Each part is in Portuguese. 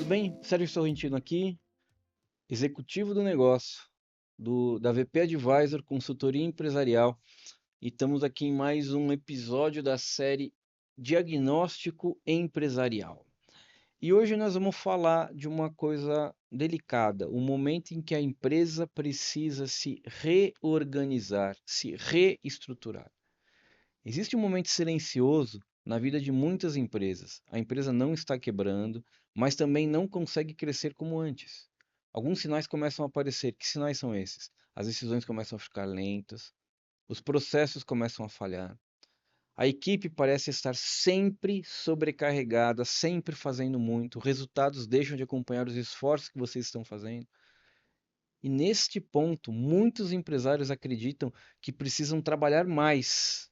tudo bem? Sérgio Sorrentino aqui, executivo do negócio da VP Advisor Consultoria Empresarial, e estamos aqui em mais um episódio da série Diagnóstico Empresarial. E hoje nós vamos falar de uma coisa delicada, o momento em que a empresa precisa se reorganizar, se reestruturar. Existe um momento silencioso na vida de muitas empresas. A empresa não está quebrando, mas também não consegue crescer como antes. Alguns sinais começam a aparecer. Que sinais são esses? As decisões começam a ficar lentas, os processos começam a falhar. A equipe parece estar sempre sobrecarregada, sempre fazendo muito. Resultados deixam de acompanhar os esforços que vocês estão fazendo. E neste ponto, muitos empresários acreditam que precisam trabalhar mais,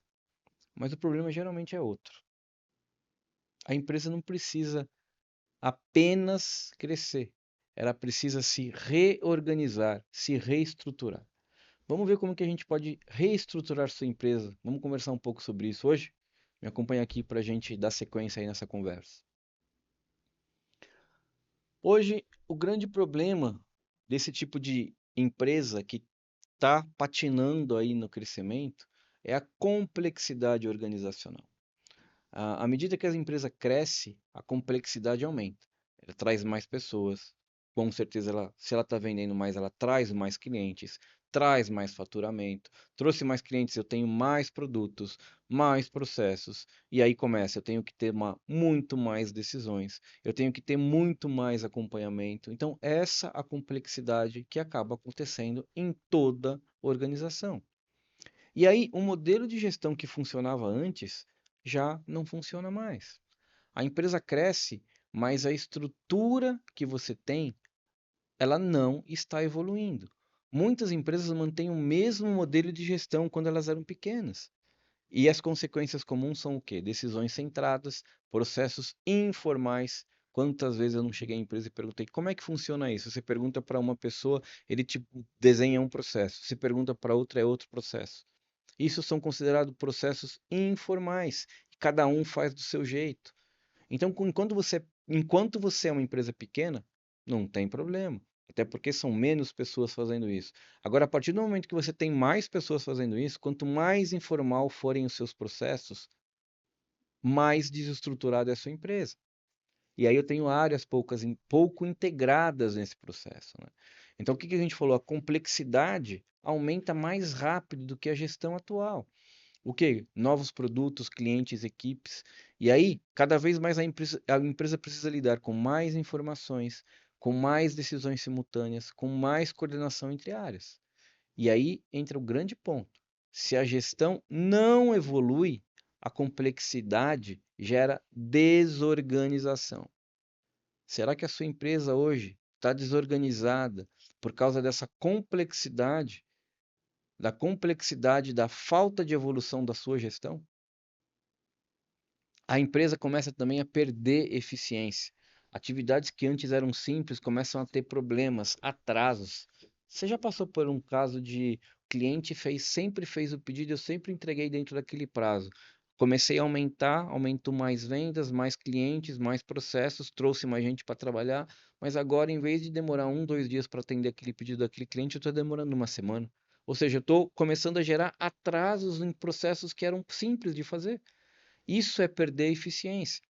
mas o problema geralmente é outro. A empresa não precisa apenas crescer, ela precisa se reorganizar, se reestruturar. Vamos ver como que a gente pode reestruturar sua empresa. Vamos conversar um pouco sobre isso hoje? Me acompanha aqui para a gente dar sequência aí nessa conversa. Hoje, o grande problema desse tipo de empresa que está patinando aí no crescimento é a complexidade organizacional. À medida que a empresa cresce, a complexidade aumenta. Ela traz mais pessoas. Com certeza, se ela está vendendo mais, ela traz mais clientes, traz mais faturamento. Trouxe mais clientes, eu tenho mais produtos, mais processos. E aí começa, eu tenho que ter muito mais decisões, eu tenho que ter muito mais acompanhamento. Então, essa é a complexidade que acaba acontecendo em toda organização. E aí, o modelo de gestão que funcionava antes já não funciona mais. A empresa cresce, mas a estrutura que você tem, ela não está evoluindo. Muitas empresas mantêm o mesmo modelo de gestão quando elas eram pequenas. E as consequências comuns são o quê? Decisões centradas, processos informais. Quantas vezes eu não cheguei à empresa e perguntei como é que funciona isso? Você pergunta para uma pessoa, ele te desenha um processo. Se pergunta para outra, é outro processo. Isso são considerados processos informais, cada um faz do seu jeito. Então, enquanto você é uma empresa pequena, não tem problema, até porque são menos pessoas fazendo isso. Agora, a partir do momento que você tem mais pessoas fazendo isso, quanto mais informal forem os seus processos, mais desestruturada é a sua empresa. E aí eu tenho áreas pouco integradas nesse processo, né? Então, o que que a gente falou? A complexidade aumenta mais rápido do que a gestão atual. O quê? Novos produtos, clientes, equipes. E aí, cada vez mais a empresa precisa lidar com mais informações, com mais decisões simultâneas, com mais coordenação entre áreas. E aí entra o grande ponto. Se a gestão não evolui, a complexidade gera desorganização. Será que a sua empresa hoje está desorganizada por causa dessa complexidade, da falta de evolução da sua gestão? A empresa começa também a perder eficiência. Atividades que antes eram simples começam a ter problemas, atrasos. Você já passou por um caso de cliente sempre fez o pedido, eu sempre entreguei dentro daquele prazo. Comecei a aumentar, aumentou mais vendas, mais clientes, mais processos, trouxe mais gente para trabalhar, mas agora, em vez de demorar 1, 2 dias para atender aquele pedido daquele cliente, eu estou demorando uma semana. Ou seja, eu estou começando a gerar atrasos em processos que eram simples de fazer. Isso é perder eficiência.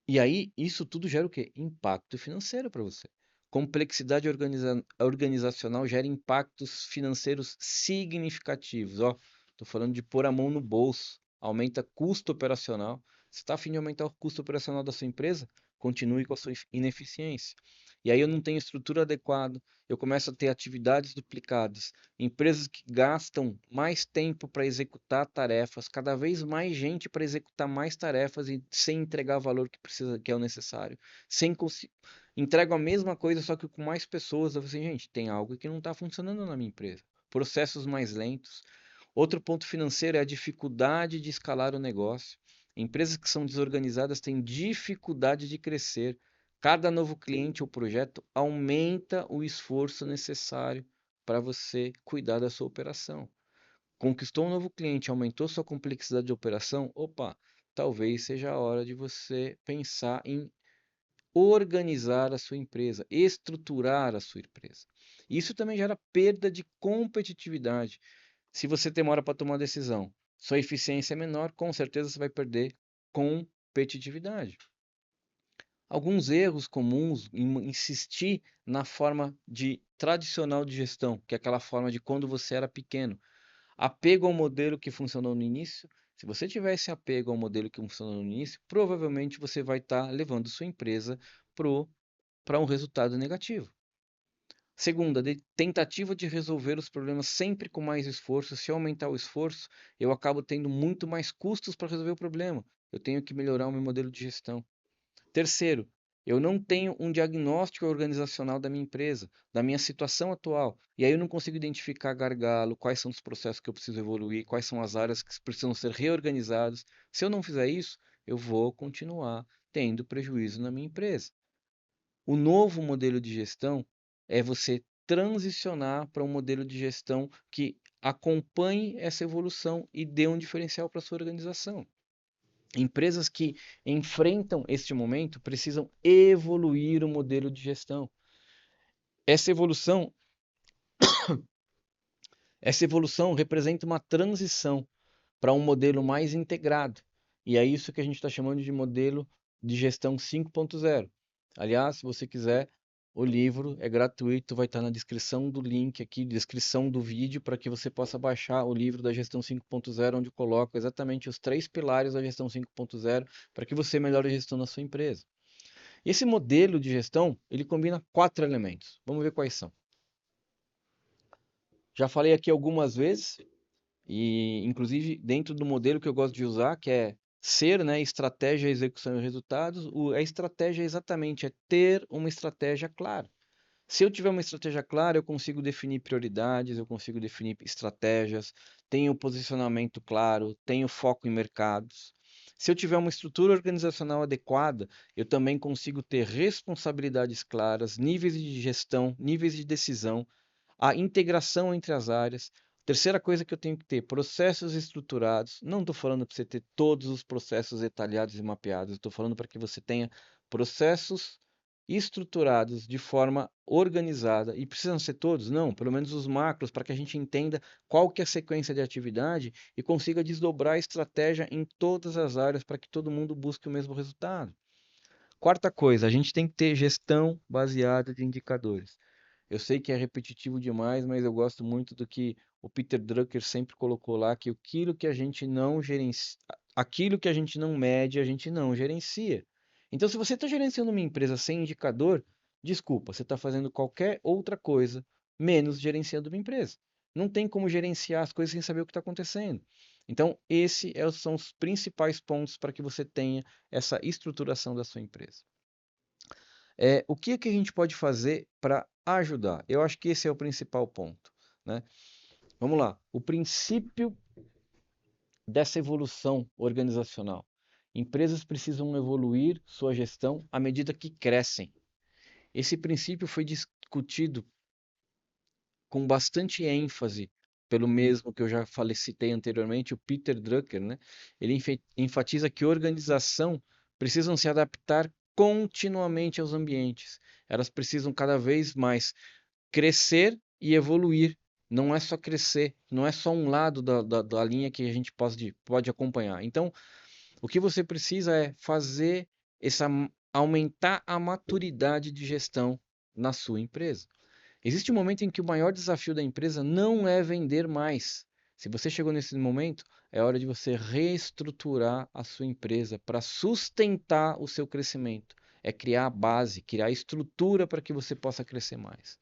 E aí, isso tudo gera o quê? Impacto financeiro para você. Complexidade organizacional gera impactos financeiros significativos. Ó, estou falando de pôr a mão no bolso, aumenta custo operacional. Se está a fim de aumentar o custo operacional da sua empresa, continue com a sua ineficiência. E aí eu não tenho estrutura adequada, eu começo a ter atividades duplicadas, empresas que gastam mais tempo para executar tarefas, cada vez mais gente para executar mais tarefas e sem entregar o valor que precisa, que é o necessário, sem entregam a mesma coisa, só que com mais pessoas. Eu falei assim, gente, tem algo que não está funcionando na minha empresa. Processos mais lentos. Outro ponto financeiro é a dificuldade de escalar o negócio. Empresas que são desorganizadas têm dificuldade de crescer. Cada novo cliente ou projeto aumenta o esforço necessário para você cuidar da sua operação. Conquistou um novo cliente, aumentou sua complexidade de operação, opa, talvez seja a hora de você pensar em organizar a sua empresa, estruturar a sua empresa. Isso também gera perda de competitividade. Se você demora para tomar uma decisão, sua eficiência é menor, com certeza você vai perder competitividade. Alguns erros comuns em insistir na forma tradicional de gestão, que é aquela forma de quando você era pequeno. Apego ao modelo que funcionou no início. Se você tiver esse apego ao modelo que funcionou no início, provavelmente você vai estar levando sua empresa para um resultado negativo. Segunda, tentativa de resolver os problemas sempre com mais esforço. Se eu aumentar o esforço, eu acabo tendo muito mais custos para resolver o problema. Eu tenho que melhorar o meu modelo de gestão. Terceiro, eu não tenho um diagnóstico organizacional da minha empresa, da minha situação atual. E aí eu não consigo identificar gargalo, quais são os processos que eu preciso evoluir, quais são as áreas que precisam ser reorganizadas. Se eu não fizer isso, eu vou continuar tendo prejuízo na minha empresa. O novo modelo de gestão é você transicionar para um modelo de gestão que acompanhe essa evolução e dê um diferencial para a sua organização. Empresas que enfrentam este momento precisam evoluir o modelo de gestão. Essa evolução, essa evolução representa uma transição para um modelo mais integrado. E é isso que a gente está chamando de modelo de gestão 5.0. Aliás, se você quiser, o livro é gratuito, vai estar na descrição do link aqui, descrição do vídeo, para que você possa baixar o livro da gestão 5.0, onde eu coloco exatamente os 3 pilares da gestão 5.0 para que você melhore a gestão da sua empresa. E esse modelo de gestão, ele combina 4 elementos. Vamos ver quais são. Já falei aqui algumas vezes, e inclusive dentro do modelo que eu gosto de usar, que é ser, né, estratégia, execução e resultados, a estratégia exatamente é ter uma estratégia clara. Se eu tiver uma estratégia clara, eu consigo definir prioridades, eu consigo definir estratégias, tenho posicionamento claro, tenho foco em mercados. Se eu tiver uma estrutura organizacional adequada, eu também consigo ter responsabilidades claras, níveis de gestão, níveis de decisão, a integração entre as áreas. Terceira coisa que eu tenho que ter, processos estruturados. Não estou falando para você ter todos os processos detalhados e mapeados, estou falando para que você tenha processos estruturados de forma organizada. E precisam ser todos? Não, pelo menos os macros, para que a gente entenda qual que é a sequência de atividade e consiga desdobrar a estratégia em todas as áreas para que todo mundo busque o mesmo resultado. Quarta coisa, a gente tem que ter gestão baseada de indicadores. Eu sei que é repetitivo demais, mas eu gosto muito do que o Peter Drucker sempre colocou lá, que aquilo que a gente não gerencia, aquilo que a gente não mede, a gente não gerencia. Então, se você está gerenciando uma empresa sem indicador, desculpa, você está fazendo qualquer outra coisa menos gerenciando uma empresa. Não tem como gerenciar as coisas sem saber o que está acontecendo. Então, são os principais pontos para que você tenha essa estruturação da sua empresa. O que que a gente pode fazer para ajudar? Eu acho que esse é o principal ponto, né? Vamos lá. O princípio dessa evolução organizacional. Empresas precisam evoluir sua gestão à medida que crescem. Esse princípio foi discutido com bastante ênfase pelo mesmo que eu já falei, citei anteriormente, o Peter Drucker, né? Ele enfatiza que organização precisam se adaptar continuamente aos ambientes. Elas precisam cada vez mais crescer e evoluir. Não é só crescer, não é só um lado da linha que a gente pode acompanhar. Então, o que você precisa é fazer aumentar a maturidade de gestão na sua empresa. Existe um momento em que o maior desafio da empresa não é vender mais. Se você chegou nesse momento, é hora de você reestruturar a sua empresa para sustentar o seu crescimento. É criar a base, criar a estrutura para que você possa crescer mais.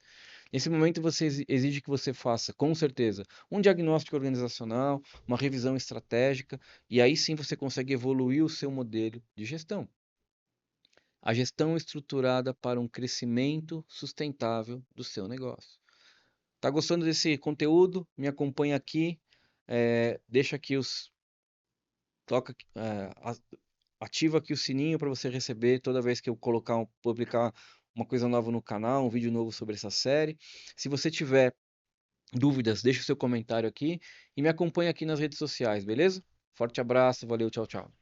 Nesse momento, você exige que você faça, com certeza, um diagnóstico organizacional, uma revisão estratégica, e aí sim você consegue evoluir o seu modelo de gestão. A gestão estruturada para um crescimento sustentável do seu negócio. Tá gostando desse conteúdo? Me acompanha aqui, deixa aqui toca, ativa aqui o sininho para você receber toda vez que eu publicar uma coisa nova no canal, um vídeo novo sobre essa série. Se você tiver dúvidas, deixa o seu comentário aqui e me acompanha aqui nas redes sociais, beleza? Forte abraço, valeu, tchau, tchau.